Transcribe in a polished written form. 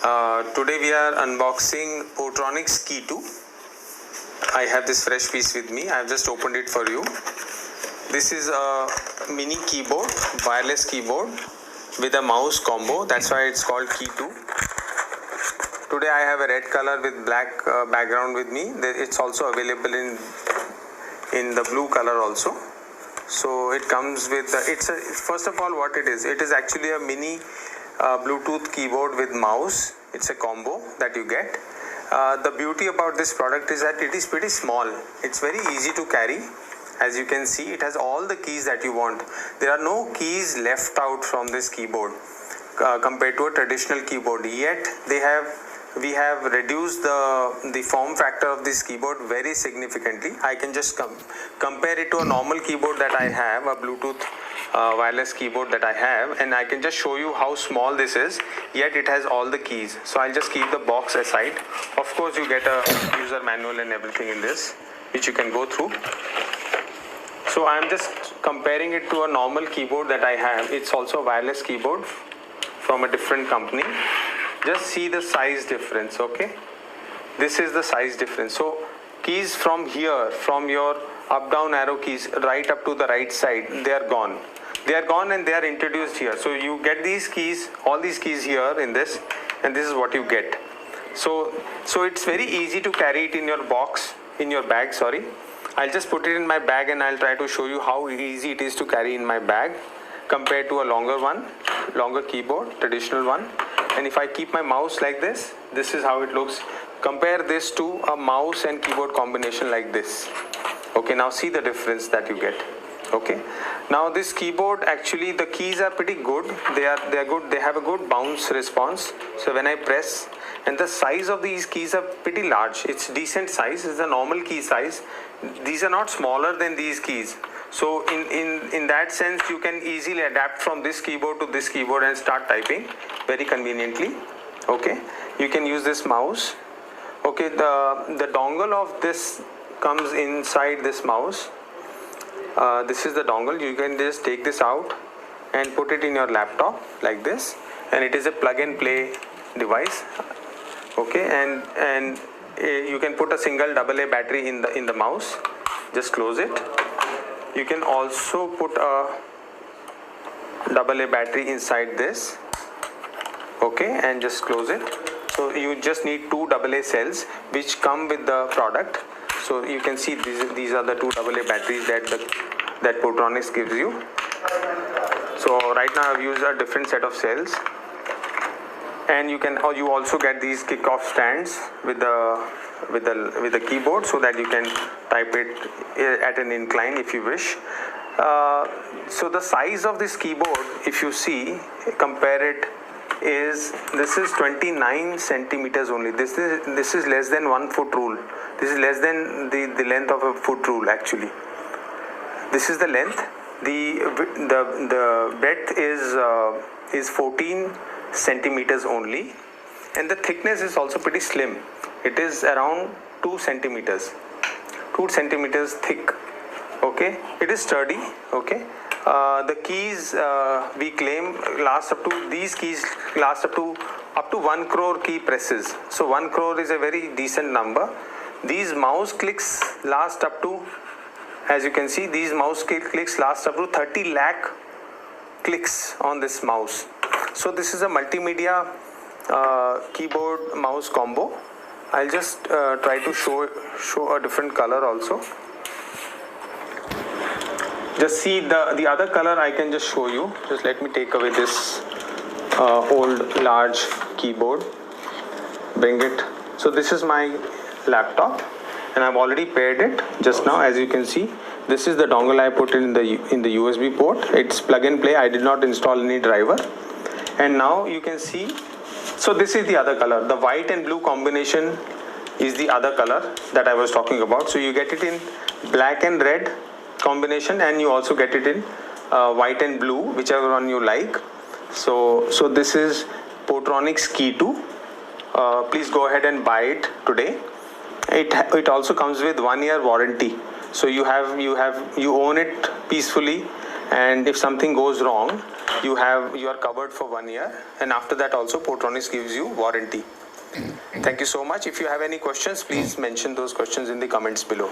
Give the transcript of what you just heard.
Today we are unboxing Portronics Key 2. I have this fresh piece with me. I have just opened it for you. This is a mini keyboard, wireless keyboard with a mouse combo. That's why it's called Key 2. Today I have a red color with black background with me. It's also available in the blue color also. So it comes with first of all what it is actually a mini Bluetooth keyboard with mouse. It's a combo that you get. The beauty about this product is that it is pretty small. It's very easy to carry. As you can see, it has all the keys that you want. There are no keys left out from this keyboard compared to a traditional keyboard. Yet we have reduced the form factor of this keyboard very significantly. I can just compare it to a normal keyboard that I have, a Bluetooth wireless keyboard that I have, and I can just show you how small this is, yet it has all the keys. So I'll just keep the box aside. Of course you get a user manual and everything in this, which you can go through. So I'm just comparing it to a normal keyboard that I have. It's also a wireless keyboard from a different company. Just see the size difference. Okay, this is the size difference. So keys from here, from your up down arrow keys right up to the right side, they are gone and they are introduced here. So you get these keys, all these keys here in this, and this is what you get. So it's very easy to carry it in your box, in your bag, sorry. I'll just put it in my bag and I'll try to show you how easy it is to carry in my bag compared to a longer keyboard, traditional one. And if I keep my mouse like this is how it looks. Compare this to a mouse and keyboard combination like this. Okay, now see the difference that you get. Okay, now this keyboard, actually the keys are pretty good. They are good. They have a good bounce response. So when I press, and the size of these keys are pretty large. It's decent size. It's a normal key size. These are not smaller than these keys. So in that sense, you can easily adapt from this keyboard to this keyboard and start typing very conveniently. Okay, you can use this mouse. Okay, the dongle of this comes inside this mouse. This is the dongle. You can just take this out and put it in your laptop like this, and it is a plug and play device. Okay, and you can put a single AA battery in the mouse. Just close it. You can also put a AA battery inside this. Okay, and just close it. So you just need two AA cells which come with the product. So you can see these are the two AA batteries that Portronics gives you. So right now I've used a different set of cells, and you also get these kick-off stands with the keyboard, so that you can type it at an incline if you wish. So the size of this keyboard, if you see, compare it, this is 29 centimeters only. This is less than 1 foot rule. This is less than the length of a foot rule actually. This is the length. The breadth is 14 centimeters only, and the thickness is also pretty slim. It is around 2 centimeters thick. Okay, it is sturdy. Okay, the keys we claim these keys last up to 1 crore key presses. So 1 crore is a very decent number. These mouse clicks last up to, as you can see, these mouse clicks last up to 30 lakh clicks on this mouse. So this is a multimedia keyboard mouse combo. I'll just try to show a different color also. Just see the other color I can just show you. Just let me take away this old large keyboard. Bring it. So this is my laptop, and I've already paired it just now. As you can see, this is the dongle I put in the USB port. It's plug and play. I did not install any driver. And now you can see, so this is the other color. The white and blue combination is the other color that I was talking about. So you get it in black and red combination, and you also get it in white and blue, whichever one you like. So this is Portronics Key 2. Please go ahead and buy it today. It also comes with 1 year warranty. So you own it peacefully, and if something goes wrong, you are covered for 1 year, and after that also Portronics gives you warranty. Thank you so much. If you have any questions, please mention those questions in the comments below.